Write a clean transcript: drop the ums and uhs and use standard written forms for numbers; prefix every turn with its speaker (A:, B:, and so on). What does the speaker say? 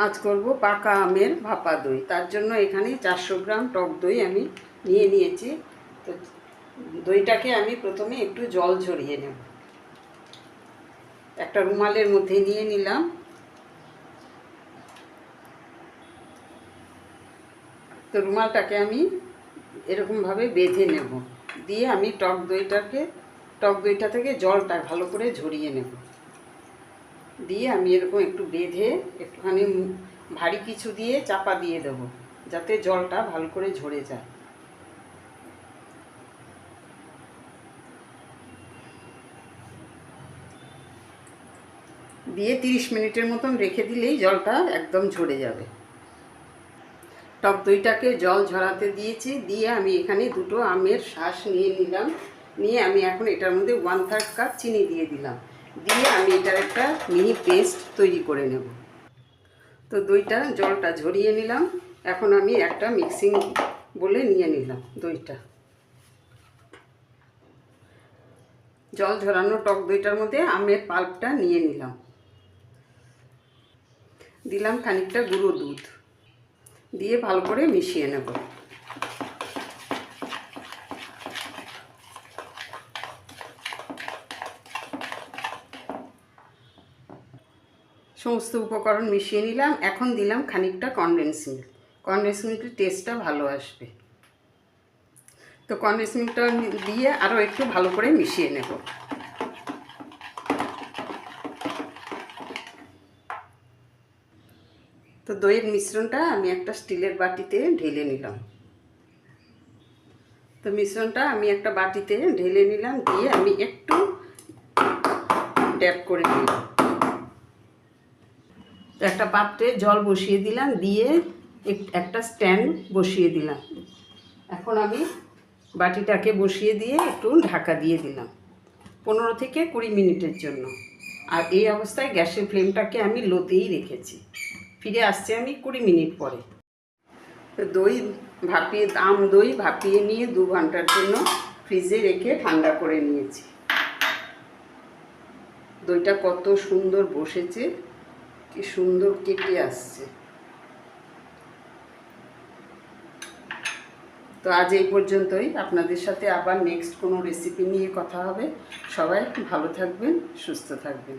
A: আজ করব পাকা আমের ভাপা দই। তার জন্য এখানে 400 গ্রাম টক দই আমি নিয়ে নিয়েছি। তো দইটাকে আমি প্রথমে একটু জল ঝরিয়ে নেব। একটা রুমালের মধ্যে নিয়ে নিলাম। তো রুমালটাকে আমি এরকমভাবে বেঁধে নেব, দিয়ে আমি টক দইটা থেকে জলটা ভালো করে ঝরিয়ে নেব। দিয়ে আমি এরকম একটু বেঁধে একটুখানি ভারী কিছু দিয়ে চাপা দিয়ে দেব, যাতে জলটা ভালো করে ঝরে যায়। দিয়ে 30 মিনিটের মতন রেখে দিলেই জলটা একদম ঝরে যাবে। টক দইটাকে জল ঝরাতে দিয়েছি, দিয়ে আমি এখানে দুটো আমের শাঁস নিয়ে নিলাম। নিয়ে আমি এখন এটার মধ্যে 1/3 কাপ চিনি দিয়ে দিলাম। দিয়ে আমি এটার একটা মিহি পেস্ট তৈরি করে নেব। তো দইটা জলটা ঝরিয়ে নিলাম। এখন আমি একটা মিক্সিং বলে নিয়ে নিলাম দইটা। জল ঝরানো টক দইটার মধ্যে আমের পাল্পটা নিয়ে নিলাম। দিলাম খানিকটা গুঁড়ো দুধ, দিয়ে ভালো করে মিশিয়ে নেব। সমস্ত উপকরণ মিশিয়ে নিলাম। এখন দিলাম খানিকটা কনডেন্স মিল্ক। কনডেন্স মিল্কের টেস্টটা ভালো আসবে। তো কনডেন্স মিল্কটা দিয়ে আরও একটু ভালো করে মিশিয়ে নেব। তো দইয়ের মিশ্রণটা আমি একটা স্টিলের বাটিতে ঢেলে নিলাম। তো মিশ্রণটা আমি একটা বাটিতে ঢেলে নিলাম, দিয়ে আমি একটু ট্যাপ করে নিলাম। তো একটা পাত্রে জল বসিয়ে দিলাম, দিয়ে একটা স্ট্যান্ড বসিয়ে দিলাম। এখন আমি বাটিটাকে বসিয়ে দিয়ে একটু ঢাকা দিয়ে দিলাম 15 থেকে 20 মিনিটের জন্য। আর এই অবস্থায় গ্যাসের ফ্লেমটাকে আমি লোতেই রেখেছি। ফিরে আসছি আমি 20 মিনিট পরে। তো আম দই ভাপিয়ে নিয়ে 2 ঘন্টার জন্য ফ্রিজে রেখে ঠান্ডা করে নিয়েছি। দইটা কত সুন্দর বসেছে, কি সুন্দর কেটে আসছে। তো আজ এই পর্যন্তই। আপনাদের সাথে আবার নেক্সট কোনো রেসিপি নিয়ে কথা হবে। সবাই ভালো থাকবেন, সুস্থ থাকবেন।